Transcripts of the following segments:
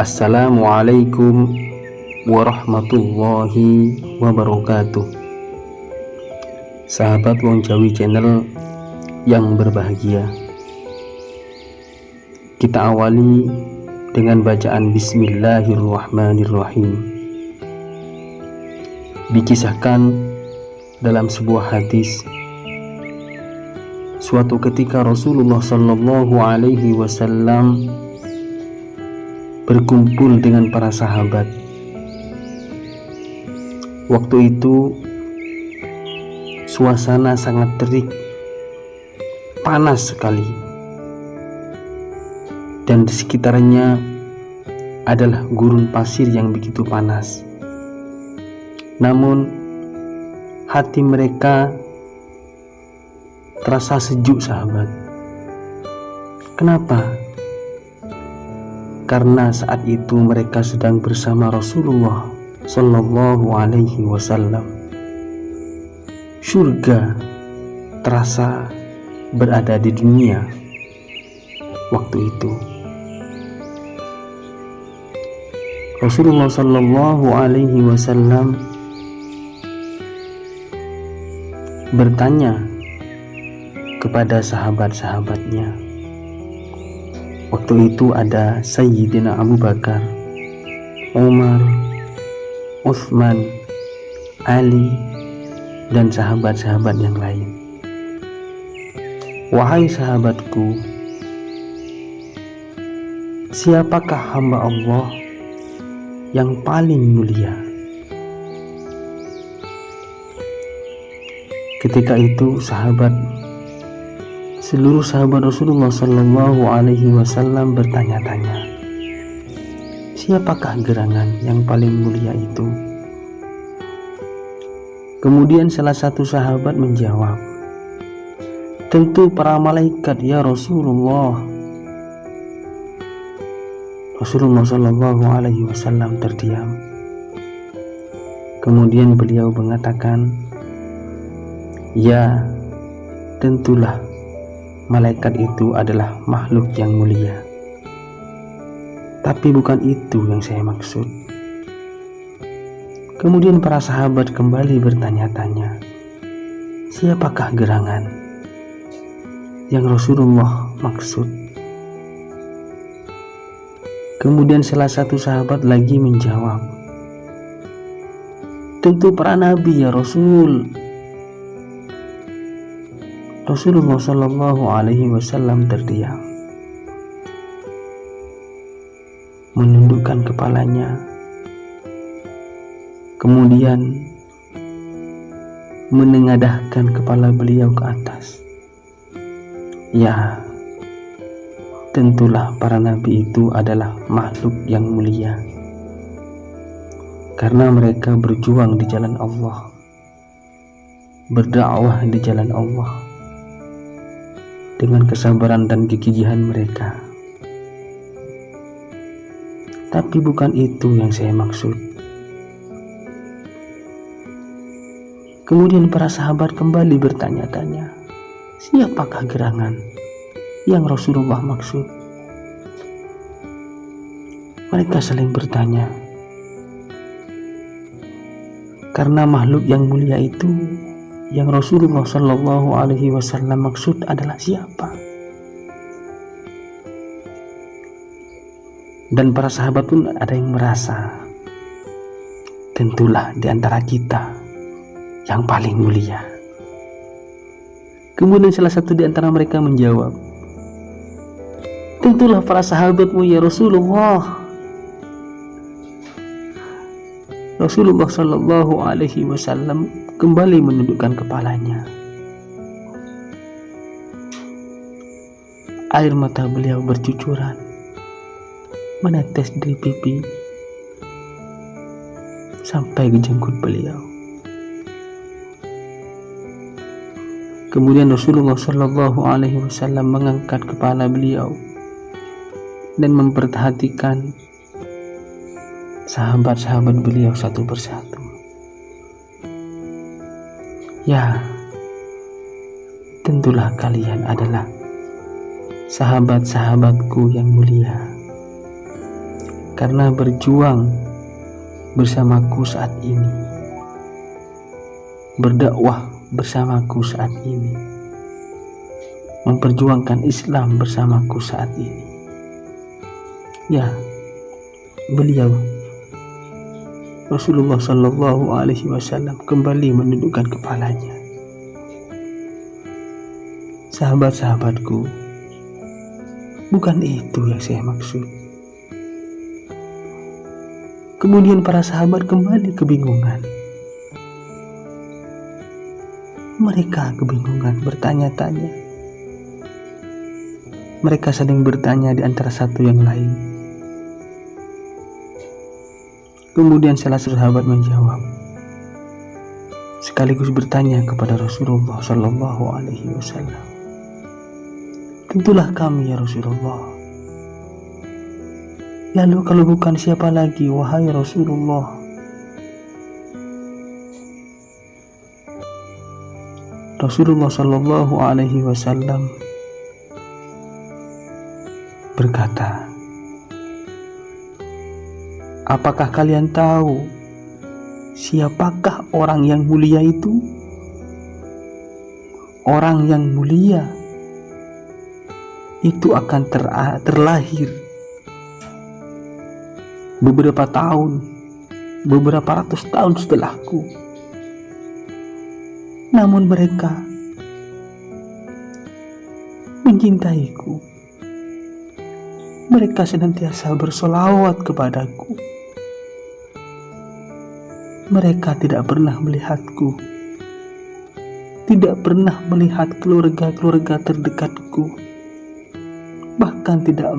Assalamualaikum warahmatullahi wabarakatuh. Sahabat Wong Jawi Channel yang berbahagia, kita awali dengan bacaan Bismillahirrahmanirrahim. Dikisahkan dalam sebuah hadis, suatu ketika Rasulullah Shallallahu Alaihi Wasallam berkumpul dengan para sahabat. Waktu itu suasana sangat terik, panas sekali, dan di sekitarnya adalah gurun pasir yang begitu panas. Namun hati mereka terasa sejuk, sahabat. Kenapa? Karena saat itu mereka sedang bersama Rasulullah Sallallahu Alaihi Wasallam. Surga terasa berada di dunia waktu itu. Rasulullah Sallallahu Alaihi Wasallam bertanya kepada sahabat-sahabatnya. Waktu itu ada Sayyidina Abu Bakar, Umar, Utsman, Ali, dan sahabat-sahabat yang lain. Wahai sahabatku, siapakah hamba Allah yang paling mulia? Ketika itu seluruh sahabat Rasulullah Sallallahu Alaihi Wasallam bertanya-tanya, siapakah gerangan yang paling mulia itu? Kemudian salah satu sahabat menjawab, tentu para malaikat ya Rasulullah. Rasulullah Sallallahu Alaihi Wasallam terdiam. Kemudian beliau mengatakan, ya, tentulah malaikat itu adalah makhluk yang mulia. Tapi bukan itu yang saya maksud. Kemudian para sahabat kembali bertanya-tanya, siapakah gerangan yang Rasulullah maksud? Kemudian salah satu sahabat lagi menjawab, tentu para nabi ya Rasul. Rasulullah Shallallahu Alaihi Wasallam terdiam, menundukkan kepalanya, kemudian menengadahkan kepala beliau ke atas. Ya, tentulah para nabi itu adalah makhluk yang mulia, karena mereka berjuang di jalan Allah, berdakwah di jalan Allah dengan kesabaran dan kegigihan mereka. Tapi bukan itu yang saya maksud. Kemudian para sahabat kembali bertanya-tanya, siapakah gerangan yang Rasulullah maksud? Mereka saling bertanya, karena makhluk yang mulia itu yang Rasulullah Shallallahu Alaihi Wasallam maksud adalah siapa? Dan para sahabat pun ada yang merasa, tentulah di antara kita yang paling mulia. Kemudian salah satu di antara mereka menjawab, tentulah para sahabatmu ya Rasulullah. Rasulullah Shallallahu Alaihi Wasallam kembali menundukkan kepalanya. Air mata beliau bercucuran, menetes dari pipi sampai ke jenggot beliau. Kemudian Rasulullah Shallallahu Alaihi Wasallam mengangkat kepala beliau dan memperhatikan sahabat-sahabat beliau satu persatu. Ya, tentulah kalian adalah sahabat-sahabatku yang mulia. karena berjuang bersamaku saat ini, berdakwah bersamaku saat ini, memperjuangkan Islam bersamaku saat ini. Ya, beliau Rasulullah Shallallahu Alaihi Wasallam kembali menundukkan kepalanya. Sahabat-sahabatku, bukan itu yang saya maksud. Kemudian para sahabat kembali kebingungan. Mereka kebingungan, bertanya-tanya. Mereka saling bertanya di antara satu yang lain. Kemudian salah satu sahabat menjawab, sekaligus bertanya kepada Rasulullah Shallallahu Alaihi Wasallam, tentulah kami ya Rasulullah. Lalu kalau bukan siapa lagi wahai Rasulullah? Rasulullah Shallallahu Alaihi Wasallam berkata, apakah kalian tahu siapakah orang yang mulia itu? Orang yang mulia itu akan terlahir beberapa tahun, beberapa ratus tahun setelahku. Namun mereka mencintaiku. Mereka senantiasa bersolawat kepadaku. Mereka tidak pernah melihatku, tidak pernah melihat keluarga-keluarga terdekatku, bahkan tidak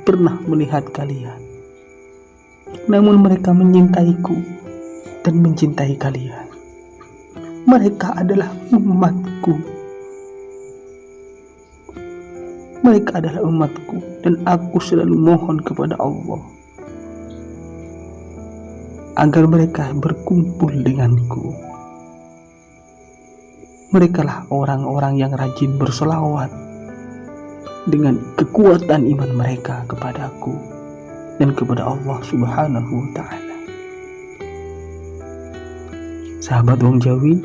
pernah melihat kalian. Namun mereka menyintaiku dan mencintai kalian. Mereka adalah umatku. Mereka adalah umatku, dan aku selalu mohon kepada Allah agar mereka berkumpul denganku. Merekalah orang-orang yang rajin bersolawat dengan kekuatan iman mereka kepadaku dan kepada Allah Subhanahu wa Ta'ala. Sahabat Wong Jawi,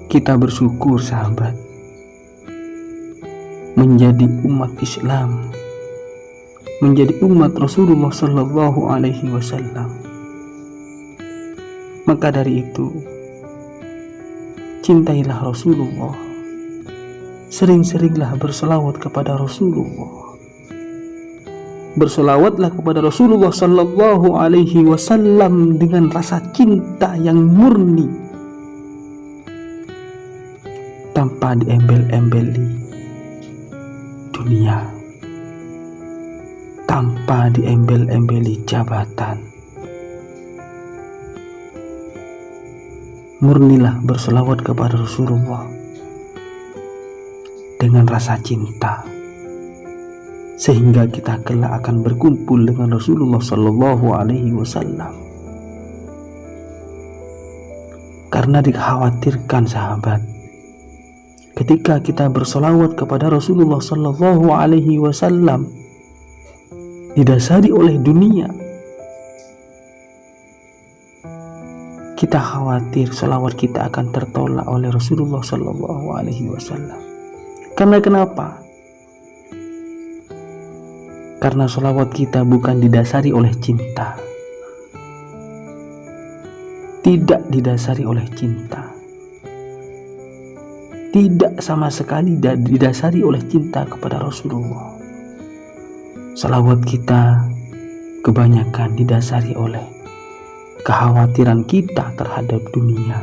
kita bersyukur sahabat menjadi umat Islam, menjadi umat Rasulullah Sallallahu Alaihi Wasallam. Maka dari itu, cintailah Rasulullah, sering-seringlah berselawat kepada Rasulullah. Berselawatlah kepada Rasulullah Sallallahu Alaihi Wasallam dengan rasa cinta yang murni, tanpa diembel-embeli dunia, tanpa diembel-embeli jabatan. Murnilah berselawat kepada Rasulullah dengan rasa cinta, sehingga kita kelak akan berkumpul dengan Rasulullah Sallallahu Alaihi Wasallam. Karena dikhawatirkan sahabat, ketika kita berselawat kepada Rasulullah Sallallahu Alaihi Wasallam didasari oleh dunia, kita khawatir selawat kita akan tertolak oleh Rasulullah Sallallahu Alaihi Wasallam. Karena kenapa? Karena selawat kita bukan didasari oleh cinta, tidak didasari oleh cinta, tidak sama sekali didasari oleh cinta kepada Rasulullah. Selawat kita kebanyakan didasari oleh kekhawatiran kita terhadap dunia,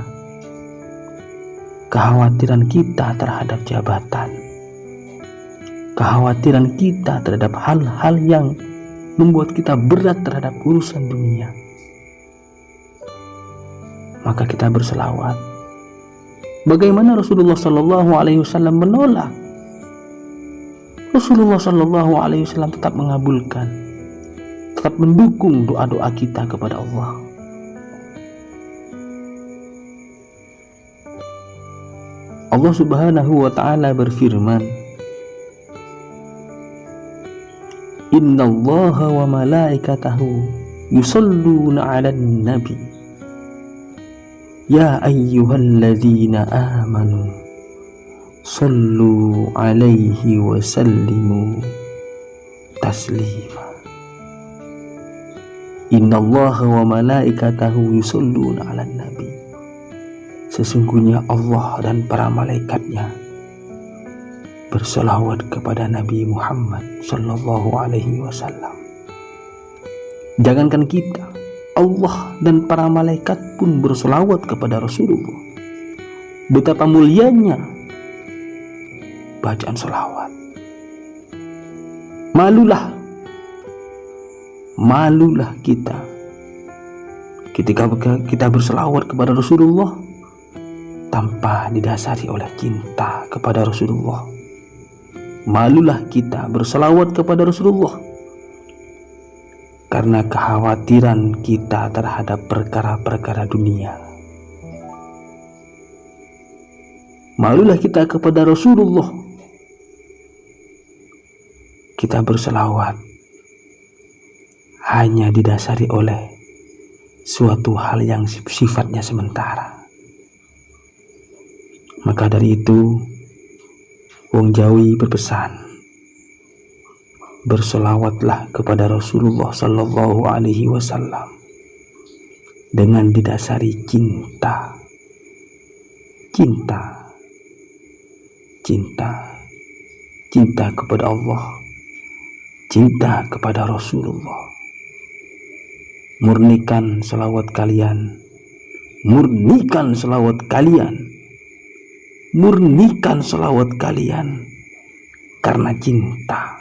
kekhawatiran kita terhadap jabatan, kekhawatiran kita terhadap hal-hal yang membuat kita berat terhadap urusan dunia. Maka kita berselawat. Bagaimana Rasulullah Sallallahu Alaihi Wasallam menolak? Rasulullah Sallallahu Alaihi Wasallam tetap mengabulkan, tetap mendukung doa-doa kita kepada Allah. Allah Subhanahu wa Ta'ala berfirman, Innallaha wa malaikatahu yusalluna 'alan nabi ya ayyuhalladzina amanu sallu 'alaihi wa sallimu taslima. Innallaha wa malaikatahu yusalluna 'alan nabi. Sesungguhnya Allah dan para malaikatnya berselawat kepada Nabi Muhammad sallallahu alaihi wasallam. Jangankan kita, Allah dan para malaikat pun berselawat kepada Rasulullah. Betapa mulianya bacaan selawat. Malulah kita ketika kita berselawat kepada Rasulullah tanpa didasari oleh cinta kepada Rasulullah. Malulah kita berselawat kepada Rasulullah karena kekhawatiran kita terhadap perkara-perkara dunia. Malulah kita kepada Rasulullah, kita berselawat hanya didasari oleh suatu hal yang sifatnya sementara. Maka dari itu, wong Jawi berpesan, berselawatlah kepada Rasulullah sallallahu alaihi wasallam dengan didasari cinta kepada Allah, cinta kepada Rasulullah. Murnikan selawat kalian, murnikan selawat kalian karena cinta.